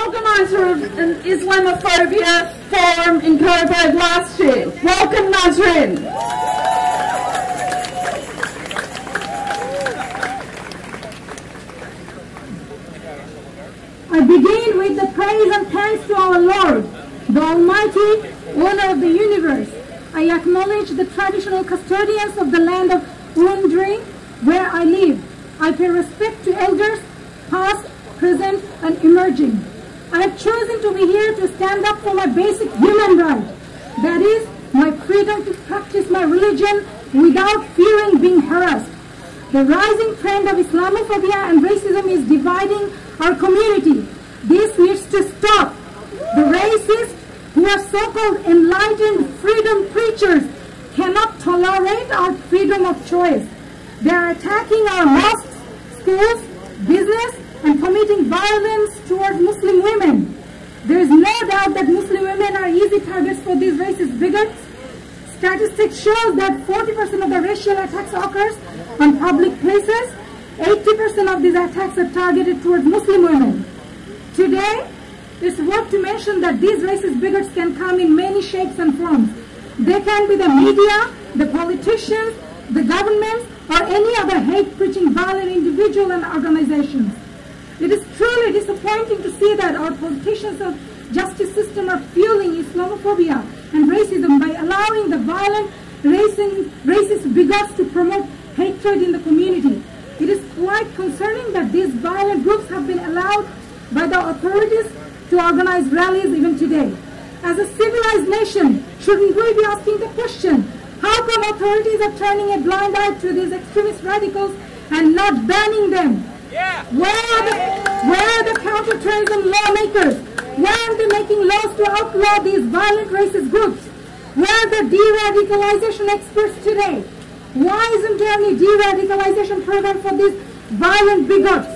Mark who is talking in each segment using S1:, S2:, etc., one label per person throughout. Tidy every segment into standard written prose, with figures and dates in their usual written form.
S1: organizer of an Islamophobia forum in Coburg last year. Welcome, Nasrin.
S2: I begin with the praise and thanks to our Lord, the Almighty, owner of the universe. I acknowledge the traditional custodians of the land of Wurundjeri, where I live. I pay respect to elders, past, present, and emerging. I have chosen to be here to stand up for my basic human right, that is, my freedom to practice my religion without fearing being harassed. The rising trend of Islamophobia and racism is dividing our community. This needs to stop. The racists, who are so-called enlightened freedom preachers, cannot tolerate our freedom of choice. They are attacking our mosques, schools, business, and committing violence towards Muslim women. There is no doubt that Muslim women are easy targets for these racist bigots. Statistics show that 40% of the racial attacks occurs on public places. 80% of these attacks are targeted towards Muslim women. Today, it's worth to mention that these racist bigots can come in many shapes and forms. They can be the media, the politicians, the governments, or any other hate-preaching violent individual and organizations. It is truly disappointing to see that our politicians of justice system are fueling Islamophobia and racism by allowing the violent racist bigots to promote hatred in the community. It is quite concerning that these violent groups have been allowed by the authorities to organize rallies even today. As a civilized nation, shouldn't we be asking the question, how come authorities are turning a blind eye to these extremist radicals and not banning them? Yeah. Where are the counter-terrorism lawmakers? Why aren't they making laws to outlaw these violent racist groups? Where are the de-radicalization experts today? Why isn't there any de-radicalization program for these violent bigots?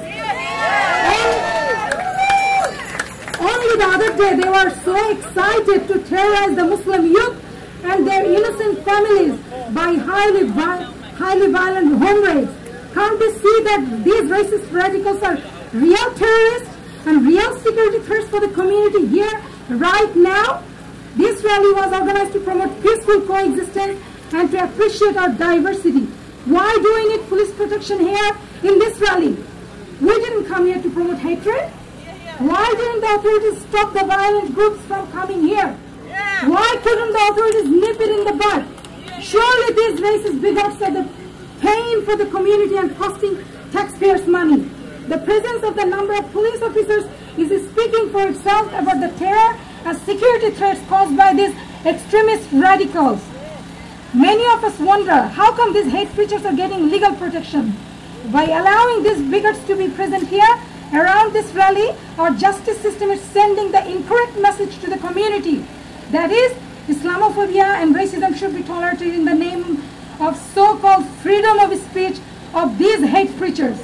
S2: Only the other day they were so excited to terrorize the Muslim youth and their innocent families by highly violent home raids. Can't they see that these racist radicals are real terrorists and real security threats for the community here, right now? This rally was organized to promote peaceful coexistence and to appreciate our diversity. Why do we need police protection here in this rally? We didn't come here to promote hatred. Why didn't the authorities stop the violent groups from coming here? Why couldn't the authorities nip it in the bud? Surely these racist bigots are paying for the community and costing taxpayers' money. The presence of the number of police officers is speaking for itself about the terror and security threats caused by these extremist radicals. Many of us wonder, how come these hate preachers are getting legal protection? By allowing these bigots to be present here, around this rally, our justice system is sending the incorrect message to the community. That is, Islamophobia and racism should be tolerated in the name of so-called freedom of speech of these hate preachers.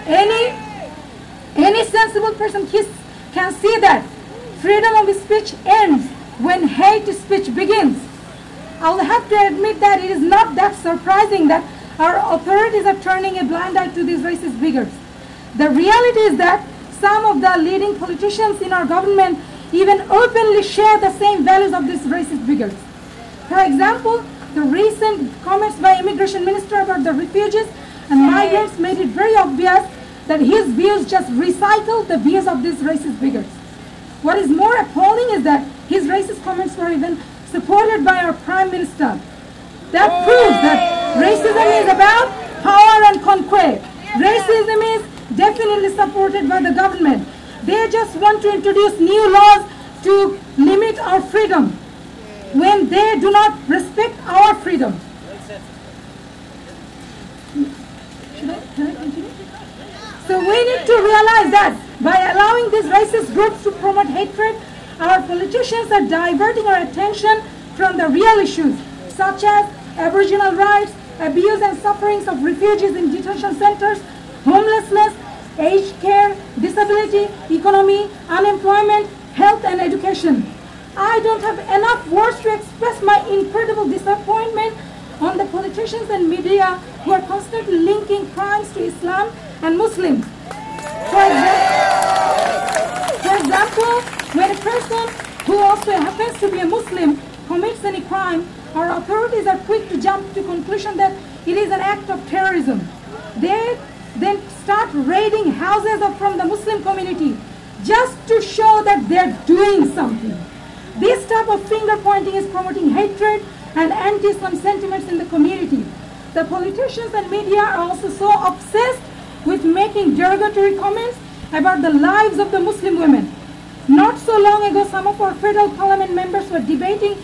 S2: Any sensible person can see that freedom of speech ends when hate speech begins. I'll have to admit that it is not that surprising that our authorities are turning a blind eye to these racist bigots. The reality is that some of the leading politicians in our government even openly share the same values of these racist bigots. For example, the recent comments by Immigration Minister about the refugees and migrants made it very obvious that his views just recycle the views of these racist bigots. What is more appalling is that his racist comments were even supported by our Prime Minister. That proves that racism is about power and conquest. Racism is definitely supported by the government. They just want to introduce new laws to limit our freedom when they do not respect our freedom. Can I continue? So we need to realize that by allowing these racist groups to promote hatred, our politicians are diverting our attention from the real issues, such as Aboriginal rights, abuse and sufferings of refugees in detention centers, homelessness, aged care, disability, economy, unemployment, health and education. I don't have enough words to express my incredible disappointment on the politicians and media who are constantly linking crimes to Islam and Muslims. For example, when a person who also happens to be a Muslim commits any crime, our authorities are quick to jump to conclusion that it is an act of terrorism. They then start raiding houses from the Muslim community just to show that they're doing something. This type of finger pointing is promoting hatred and anti-Islam sentiments in the community. The politicians and media are also so obsessed with making derogatory comments about the lives of the Muslim women. Not so long ago, some of our federal parliament members were debating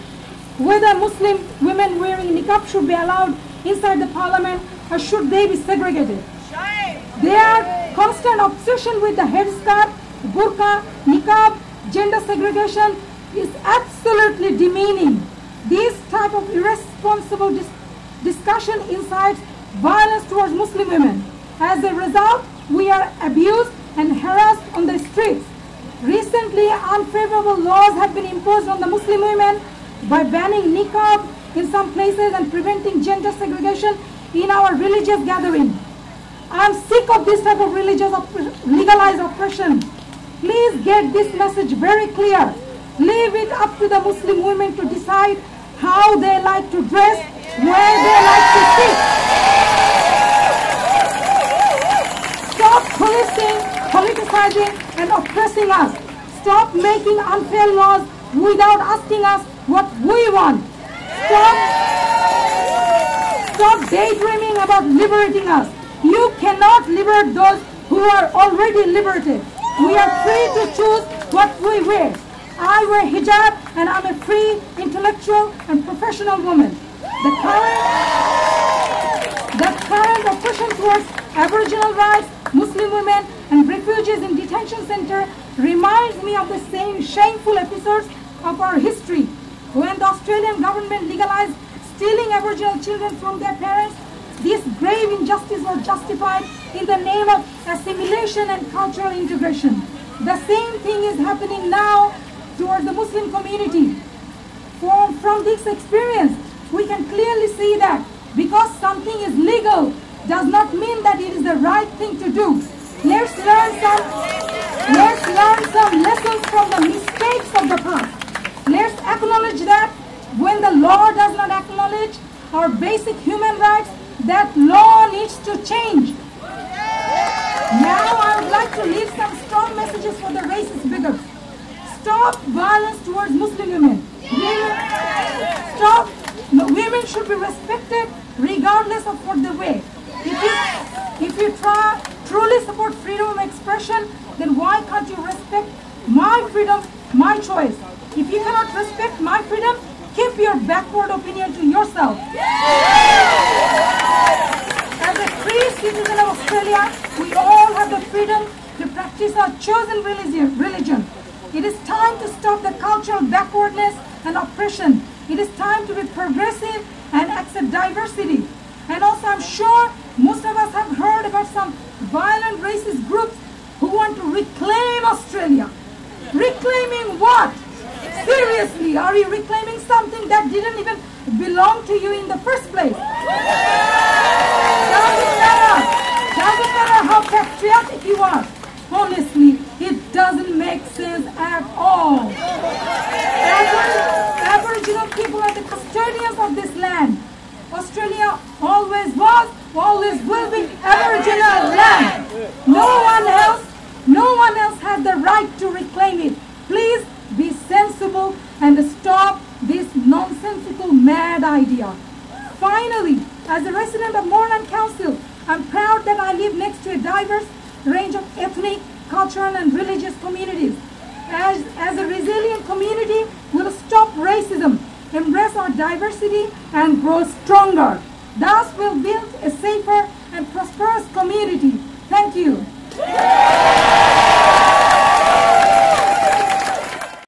S2: whether Muslim women wearing niqab should be allowed inside the parliament or should they be segregated. Their constant obsession with the headscarf, burqa, niqab, gender segregation is absolutely demeaning. This type of irresponsible discussion incites violence towards Muslim women. As a result, we are abused and harassed on the streets. Recently, unfavorable laws have been imposed on the Muslim women by banning niqab in some places and preventing gender segregation in our religious gathering. I am sick of this type of legalized oppression. Please get this message very clear. Leave it up to the Muslim women to decide how they like to dress, where they like to sit. Stop policing, politicizing, and oppressing us. Stop making unfair laws without asking us what we want. Stop daydreaming about liberating us. You cannot liberate those who are already liberated. We are free to choose what we wear. I wear hijab and I'm a free, intellectual and professional woman. The current oppression towards Aboriginal rights, Muslim women and refugees in detention center reminds me of the same shameful episodes of our history. When the Australian government legalized stealing Aboriginal children from their parents, this grave injustice was justified in the name of assimilation and cultural integration. The same thing is happening now towards the Muslim community. From this experience, we can clearly see that because something is legal does not mean that it is the right thing to do. Let's learn some lessons from the mistakes of the past. Let's acknowledge that when the law does not acknowledge our basic human rights, that law needs to change. Now I would like to leave some strong messages for the racist bigots. Stop violence towards Muslim women. Women should be respected regardless of what they wear. If you truly support freedom of expression, then why can't you respect my freedom, my choice? If you cannot respect my freedom, keep your backward opinion to yourself. As a free citizen of Australia, we all have the freedom to practice our chosen religion. It is time to stop the cultural backwardness and oppression. It is time to be progressive and accept diversity. And also I'm sure most of us have heard about some violent racist groups who want to reclaim Australia. Reclaiming what? Seriously, are you reclaiming something that didn't even belong to you in the first place? Doesn't matter how patriotic you are. Honestly, it doesn't make sense at all. Aboriginal people are the custodians of this land. Australia always was, always will be Aboriginal land. No one else has the right to reclaim it. Please be sensible and stop this nonsensical mad idea. Finally, as a resident of Moreland Council, I'm proud that I live next to a diverse range of ethnic, cultural and religious communities. As a resilient community, we'll stop racism, embrace our diversity and grow stronger. Thus we'll build a safer and prosperous community. Thank you.